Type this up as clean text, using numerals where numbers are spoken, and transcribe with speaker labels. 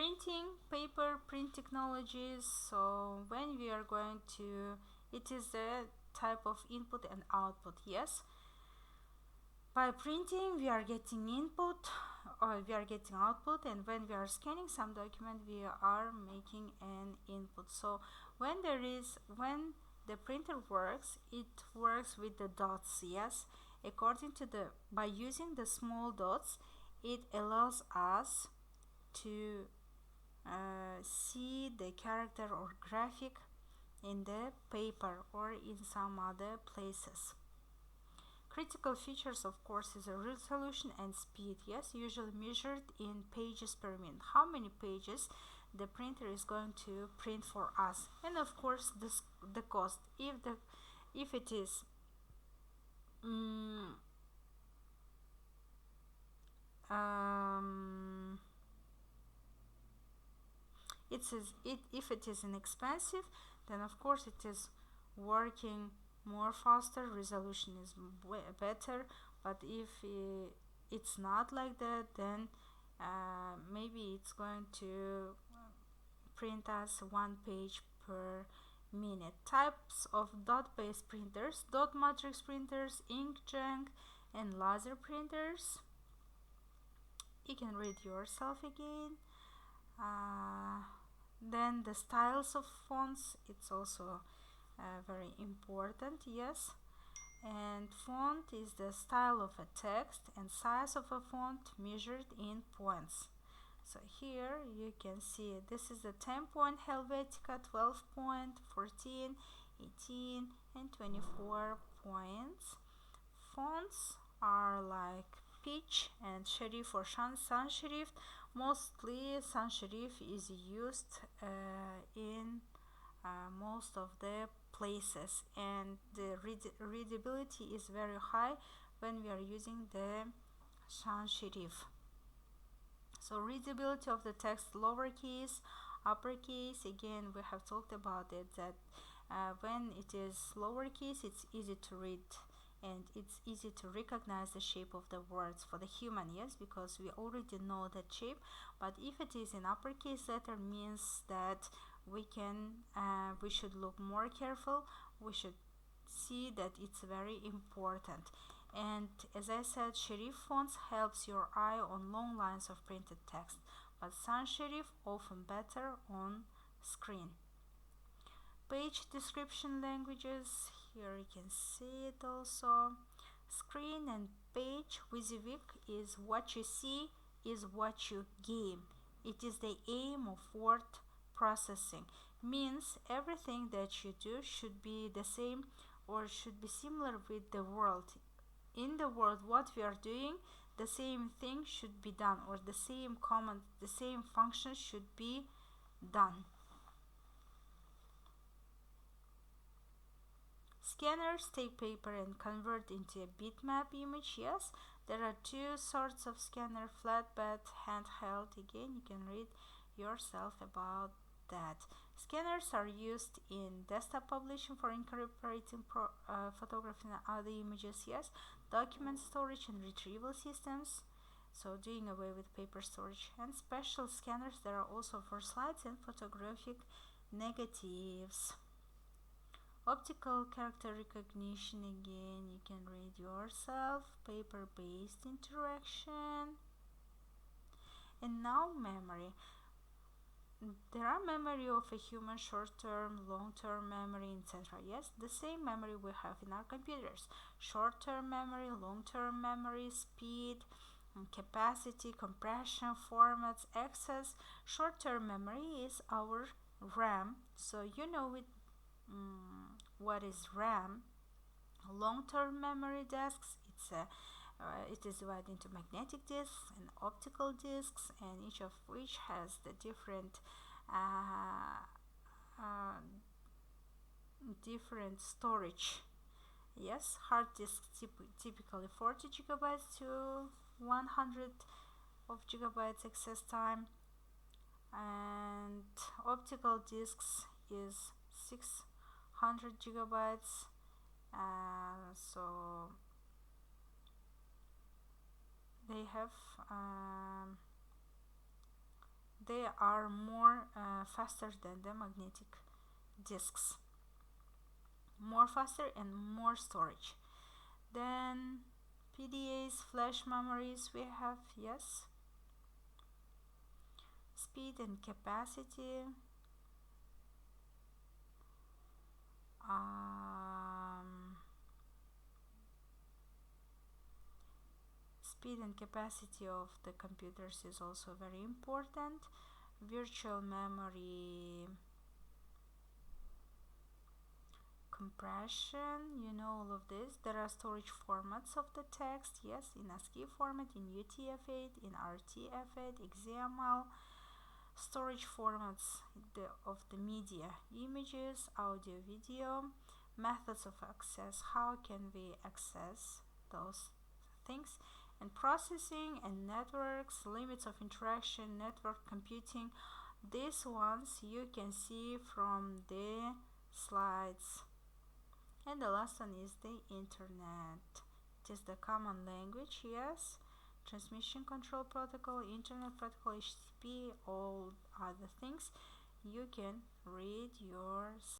Speaker 1: Printing, paper print technologies. So when we are going to, it is a type of input and output. Yes, by printing we are getting input or we are getting output, and when we are scanning some document we are making an input. So when the printer works, it works with the dots. Yes, according to the, by using the small dots, it allows us to see the character or graphic in the paper or in some other places. Critical features, of course, is a resolution and speed. Yes, usually measured in pages per minute. How many pages the printer is going to print for us, and of course the cost. If it is if it is inexpensive, then of course it is working more faster, resolution is better. But if it's not like that, then maybe it's going to print us 1 page per minute. Types of dot-based printers: dot matrix printers, inkjet, and laser printers. You can read yourself again. Then the styles of fonts, it's also very important. Yes, and font is the style of a text, and size of a font measured in points. So here you can see this is the 10-point Helvetica, 12-point, 14, 18, and 24 points. Fonts are like Peach and Serif or sans serif. Mostly sans serif is used in most of the places, and the readability is very high when we are using the sans serif. So readability of the text, lowercase, uppercase, again we have talked about it, that when it is lowercase it's easy to read and it's easy to recognize the shape of the words for the human. Yes, because we already know that shape. But if it is in uppercase letter, means that we should look more careful. We should see that it's very important. And as I said, serif fonts helps your eye on long lines of printed text, but sans serif often better on screen. Page description languages, here you can see it also. Screen and page WYSIWYG is what you see is what you gain. It is the aim of word processing. Means everything that you do should be the same or should be similar with the world. In the world, what we are doing, the same thing should be done, or the same command, the same function should be done. Scanners take paper and convert into a bitmap image. Yes, there are two sorts of scanner: flatbed, handheld. Again, you can read yourself about that. Scanners are used in desktop publishing for incorporating photography and other images. Yes, document storage and retrieval systems, so doing away with paper storage. And special scanners, there are also for slides and photographic negatives. Optical character recognition, again you can read yourself, paper-based interaction. And now memory. There are memory of a human, short-term, long-term memory, etc. Yes, the same memory we have in our computers: short-term memory, long-term memory, speed, capacity, compression, formats, access. Short-term memory is our RAM, so you know it. What is RAM? Long-term memory disks. It is divided into magnetic disks and optical disks, and each of which has the different storage. Yes, hard disks typically 40 gigabytes to 100 of gigabytes access time, and optical disks is 600 gigabytes. So they have they are more faster than the magnetic disks, more faster and more storage. Then PDAs, flash memories, we have, yes, speed and capacity. Speed and capacity of the computers is also very important. Virtual memory, compression, you know all of this. There are storage formats of the text, yes, in ASCII format, in UTF-8, in RTF-8, XML. Storage formats of the media, images, audio, video. Methods of access, how can we access those things, and processing and networks, limits of interaction, network computing. These ones you can see from the slides. And the last one is the internet. It is the common language, yes, transmission control protocol, internet protocol, HTTP, all other things you can read yourself.